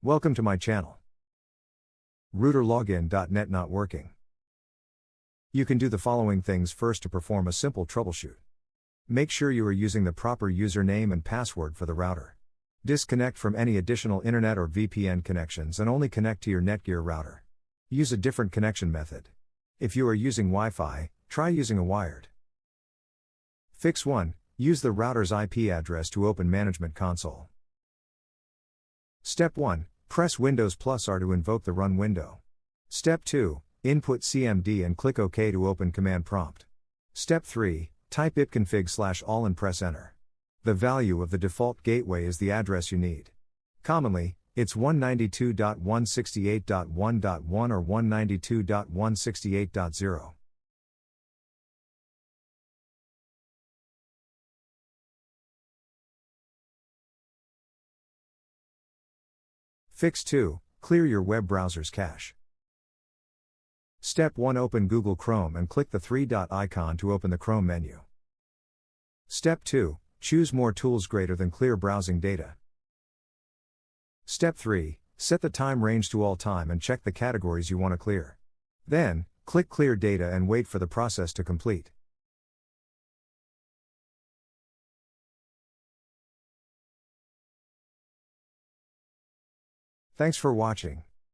Welcome to my channel. Routerlogin.net not working. You can do the following things first to perform a simple troubleshoot. Make sure you are using the proper username and password for the router. Disconnect from any additional internet or VPN connections and only connect to your netgear router. Use a different connection method. If you are using Wi-Fi, try using a wired. Fix 1. Use the router's IP address to open Management Console. Step 1. Press Windows plus R to invoke the Run window. Step 2. Input CMD and click OK to open Command Prompt. Step 3. Type ipconfig/all and press Enter. The value of the default gateway is the address you need. Commonly, it's 192.168.1.1 or 192.168.0. Fix 2. Clear your web browser's cache. Step 1. Open Google Chrome and click the three-dot icon to open the Chrome menu. Step 2. Choose More Tools greater than Clear Browsing Data. Step 3. Set the time range to all time and check the categories you want to clear. Then, click Clear Data and wait for the process to complete. Thanks for watching.